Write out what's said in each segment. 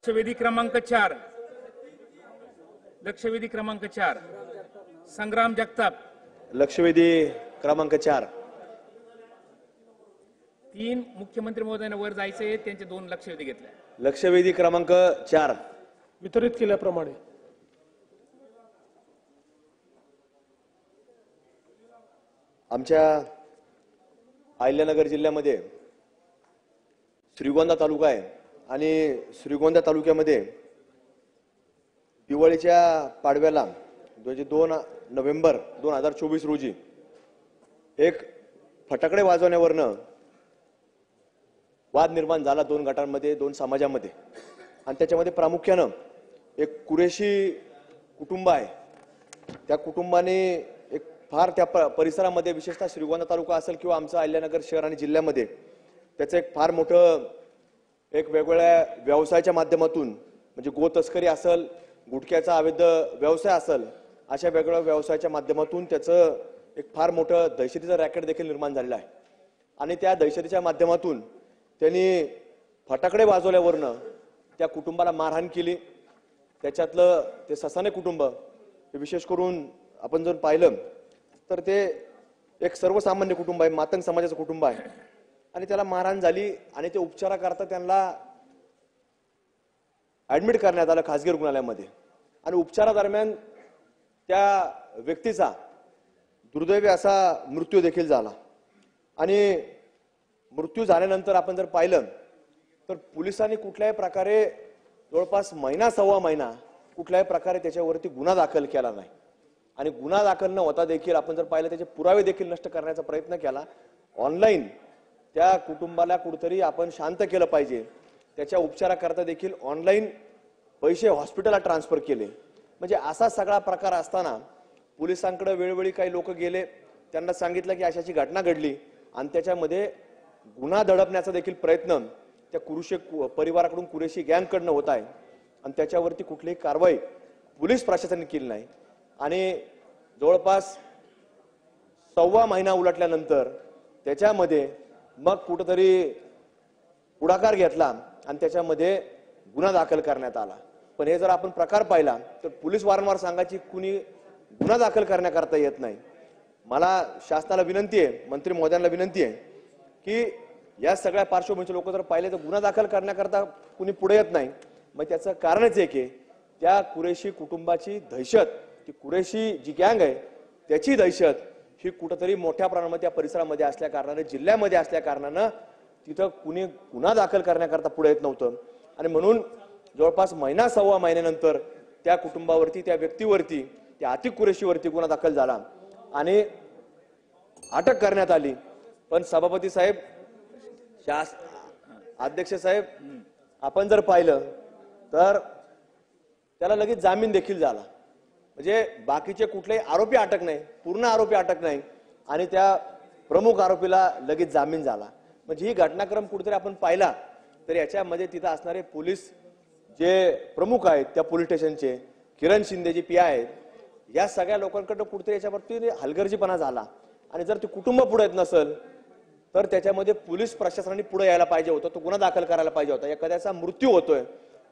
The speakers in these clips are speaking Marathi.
लक्षवेधी क्रमांक 4 लक्षवेधी क्रमांक 4 संग्राम जगताप लक्षवेधी क्रमांक 4 3 मुख्यमंत्री महोदयांना वर जायचे त्यांचे 2 लक्षवेधी घेतले। लक्षवेधी क्रमांक 4 वितरित केल्याप्रमाणे आमच्या अहिल्यानगर जिल्ह्यामध्ये श्रीगोंदा तालुका आहे आणि श्रीगोंदा तालुक्यामध्ये दिवाळीच्या पाडव्याला 2 नोव्हेंबर 2024 रोजी एक फटाकडे वाजवण्यावरनं वाद निर्माण झाला 2 गटांमध्ये 2 समाजामध्ये आणि त्याच्यामध्ये प्रामुख्यानं एक कुरेशी कुटुंब आहे। त्या कुटुंबाने एक फार त्या परिसरामध्ये विशेषतः श्रीगोंदा तालुका असेल किंवा आमचा अहिल्यानगर शहर आणि जिल्ह्यामध्ये त्याचं एक फार मोठं एक वेगवेगळ्या व्यवसायाच्या माध्यमातून म्हणजे गो तस्करी असेल, गुटख्याचा अवैध व्यवसाय असेल, अशा वेगवेगळ्या व्यवसायाच्या माध्यमातून त्याचं एक फार मोठं दहशतीचं रॅकेट देखील निर्माण झालेलं आहे आणि त्या दहशतीच्या माध्यमातून त्यांनी फटाकडे वाजवल्यावरनं त्या कुटुंबाला मारहाण केली। त्याच्यातलं ते ससाने कुटुंब हे विशेष करून आपण जर पाहिलं तर ते एक सर्वसामान्य कुटुंब आहे, मातंग समाजाचं कुटुंब आहे आणि त्याला मारहाण झाली आणि ते उपचाराकरता त्यांना ऍडमिट करण्यात आलं खासगी रुग्णालयामध्ये आणि उपचारादरम्यान त्या व्यक्तीचा दुर्दैवी असा मृत्यू देखील झाला आणि मृत्यू झाल्यानंतर आपण जर पाहिलं तर पोलिसांनी कुठल्याही प्रकारे जवळपास महिना सव्वा महिना कुठल्याही प्रकारे त्याच्यावरती गुन्हा दाखल केला नाही आणि गुन्हा दाखल न होता देखील आपण जर पाहिलं त्याचे पुरावे देखील नष्ट करण्याचा प्रयत्न केला। ऑनलाईन त्या कुटुंबाला कुठेतरी आपण शांत केलं पाहिजे, त्याच्या उपचाराकरता देखील ऑनलाईन पैसे हॉस्पिटलला ट्रान्सफर केले। म्हणजे असा सगळा प्रकार असताना पोलिसांकडे वेळोवेळी काही लोक गेले, त्यांना सांगितलं की अशाची घटना घडली आणि त्याच्यामध्ये गुन्हा दडपण्याचा देखील प्रयत्न त्या कुरेशी परिवाराकडून कुरेशी गँगकडनं होत आहे आणि त्याच्यावरती कुठलीही कारवाई पोलीस प्रशासनाने केली नाही आणि जवळपास सव्वा महिना उलटल्यानंतर त्याच्यामध्ये मग कुठेतरी पुढाकार घेतला आणि त्याच्यामध्ये गुन्हा दाखल करण्यात आला। पण हे जर आपण प्रकार पाहिला तर पोलीस वारंवार सांगायची कुणी गुन्हा दाखल करण्याकरता येत नाही। मला शासनाला विनंती आहे, मंत्री महोदयांना विनंती आहे की या सगळ्या पार्श्वभूमीचे लोक जर पाहिले तर गुन्हा दाखल करण्याकरता कुणी पुढे येत नाही। मग त्याचं कारणच एक आहे त्या कुरेशी कुटुंबाची दहशत, ती कुरेशी जी गँग आहे त्याची दहशत ही कुठेतरी मोठ्या प्रमाणात त्या परिसरामध्ये असल्या कारणाने, जिल्ह्यामध्ये असल्या कारणानं तिथं कुणी गुन्हा दाखल करण्याकरता पुढे येत नव्हतं आणि म्हणून जवळपास महिना सव्वा महिन्यानंतर त्या कुटुंबावरती, त्या व्यक्तीवरती, त्या आतिक कुरेशीवरती गुन्हा दाखल झाला आणि अटक करण्यात आली। पण सभापती साहेब, अध्यक्ष साहेब, आपण जर पाहिलं तर त्याला लगेच जामीन देखील झाला। म्हणजे बाकीचे कुठलेही आरोपी अटक नाही, पूर्ण आरोपी अटक नाही आणि त्या प्रमुख आरोपीला लगेच जामीन झाला। म्हणजे ही घटनाक्रम कुठेतरी आपण पाहिला तर याच्यामध्ये तिथं असणारे पोलीस जे प्रमुख आहेत त्या पोलीस स्टेशनचे, किरण शिंदे जे पीआय आहेत, या सगळ्या लोकांकडे कुठेतरी याच्यावरती हलगर्जीपणा झाला आणि जर ते कुटुंब पुढे येत नसेल तर त्याच्यामध्ये पोलीस प्रशासनाने पुढे यायला पाहिजे होतं, तो गुन्हा दाखल करायला पाहिजे होता। एखाद्याचा मृत्यू होतोय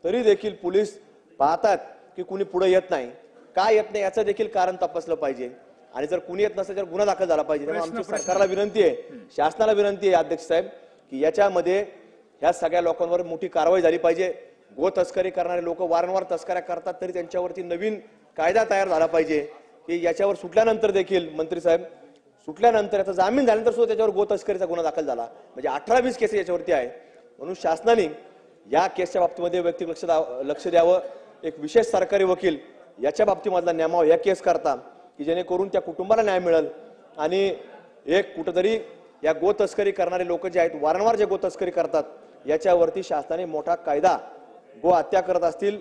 तरी देखील पोलीस पाहतात की कुणी पुढे येत नाही, काय येत नाही याचं देखील कारण तपासलं पाहिजे आणि जर कुणी येत नसेल तर गुन्हा दाखल झाला पाहिजे। त्यामुळे आमच्या सरकारला विनंती आहे, शासनाला विनंती आहे अध्यक्ष साहेब की याच्यामध्ये ह्या सगळ्या लोकांवर मोठी कारवाई झाली पाहिजे। गो तस्करी करणारे लोक वारंवार तस्कऱ्या करतात तरी त्यांच्यावरती नवीन कायदा तयार झाला पाहिजे की याच्यावर सुटल्यानंतर देखील, मंत्री साहेब, सुटल्यानंतर याचा जामीन झाल्यानंतर सुद्धा त्याच्यावर गो तस्करीचा गुन्हा दाखल झाला। म्हणजे 18-20 केसेस याच्यावरती आहे। म्हणून शासनाने या केसच्या बाबतीमध्ये वैयक्तिक लक्ष द्यावं, एक विशेष सरकारी वकील याच्या बाबतीमधला नेमावा या केस करता की जेणेकरून त्या कुटुंबाला न्याय मिळेल आणि एक कुठेतरी या गो तस्करी करणारे लोक जे आहेत, वारंवार जे गो तस्करी करतात, याच्यावरती शासनाने मोठा कायदा, गो हत्या करत असतील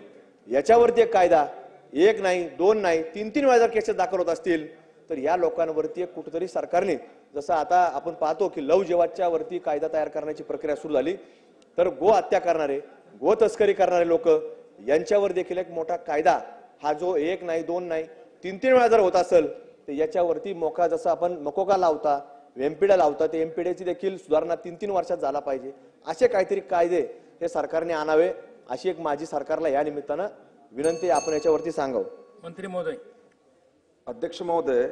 याच्यावरती एक कायदा, 1 नाही 2 नाही 3-3 वेळा जर केसेस दाखल होत असतील तर या लोकांवरती एक कुठेतरी सरकारने, जसं आता आपण पाहतो की लव जिहादच्या वरती कायदा तयार करण्याची प्रक्रिया सुरू झाली, तर गो हत्या करणारे, गो तस्करी करणारे लोक यांच्यावर देखील एक मोठा कायदा, हा जो 1 नाही 2 नाही 3-3 वेळा जर होत असेल तर याच्यावरती मोका, जसं आपण मकोका लावता, एमपीडा लावता, ते एमपीडीची देखील सुधारणा 3-3 वर्षात झाला पाहिजे। असे काहीतरी कायदे हे सरकारने आणावे अशी एक माझी सरकारला या निमित्तानं विनंती आहे, आपण याच्यावरती सांगावं. मंत्री महोदय, अध्यक्ष महोदय,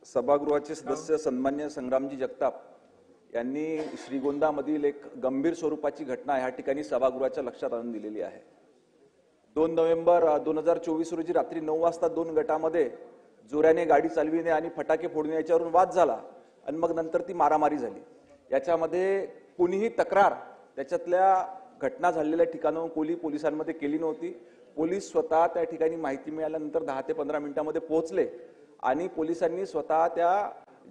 सभागृहाचे सदस्य सन्मान्य संग्रामजी जगताप यांनी श्रीगोंदामधील एक गंभीर स्वरूपाची घटना या ठिकाणी सभागृहाच्या लक्षात आणून दिलेली आहे. 2 नोव्हेंबर 2024 रोजी रात्री 9 वाजता 2 गटामध्ये जोराने गाडी चालविणे आणि फटाके फोडणे याच्यावरून वाद झाला आणि मग नंतर ती मारामारी झाली. याच्यामध्ये कोणीही तक्रार त्याच्यातल्या घटना झालेल्या ठिकाणाहून पोलिसांमध्ये केली नव्हती. पोलीस स्वतः त्या ठिकाणी माहिती मिळाल्यानंतर 10 ते 15 मिनिटांमध्ये पोहोचले आणि पोलिसांनी स्वतः त्या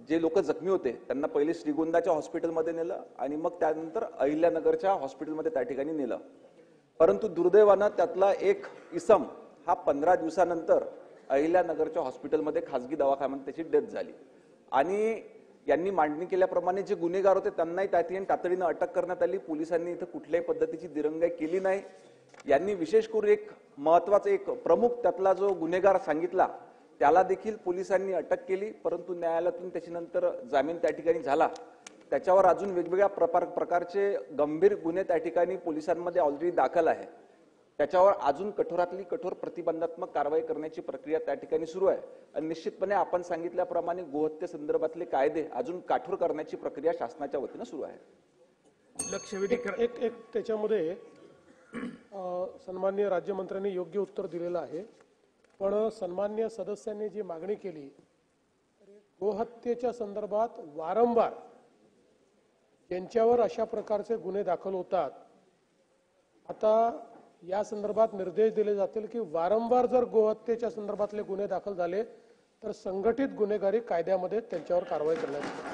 जे लोक जखमी होते त्यांना पहिले श्रीगोंदाच्या हॉस्पिटलमध्ये नेलं आणि मग त्यानंतर अहिल्यानगरच्या हॉस्पिटलमध्ये त्या ठिकाणी नेलं. परंतु दुर्दैवानं त्यातला एक इसम हा 15 दिवसानंतर अहिल्यानगरच्या हॉस्पिटलमध्ये खासगी दवाखान्यात त्याची डेथ झाली आणि यांनी मांडणी केल्याप्रमाणे जे गुन्हेगार होते त्यांनाही त्या ठिकाणी तातडीनं अटक करण्यात आली. पोलिसांनी इथं कुठल्याही पद्धतीची दिरंगाई केली नाही. यांनी विशेष करून एक महत्वाचा एक प्रमुख त्यातला जो गुन्हेगार सांगितला त्याला देखील पोलिसांनी अटक केली, परंतु न्यायालयातून त्याच्यानंतर जामीन त्या ठिकाणी झाला. त्याच्यावर अजून वेगवेगळ्या प्रकारचे गंभीर गुन्हे त्या ठिकाणी पोलिसांमध्ये ऑलरेडी दाखल आहे. त्याच्यावर अजून कठोरातली कठोर प्रतिबंधात्मक कारवाई करण्याची प्रक्रिया त्या ठिकाणी सुरू आहे आणि निश्चितपणे आपण सांगितल्याप्रमाणे गोहत्ये संदर्भातले कायदे अजून कठोर करण्याची प्रक्रिया शासनाच्या वतीनं सुरू आहे. लक्षवेधी एक त्याच्यामध्ये सन्माननीय राज्यमंत्र्यांनी योग्य उत्तर दिलेलं आहे, पण सन्माननीय सदस्यांनी जी मागणी केली गोहत्येच्या संदर्भात वारंवार ज्यांच्यावर अशा प्रकारचे गुन्हे दाखल होतात, आता या संदर्भात निर्देश दिले जातील की वारंवार जर गोहत्येच्या संदर्भातले गुन्हे दाखल झाले तर संघटित गुन्हेगारी कायद्यामध्ये त्यांच्यावर कारवाई करण्यात येईल.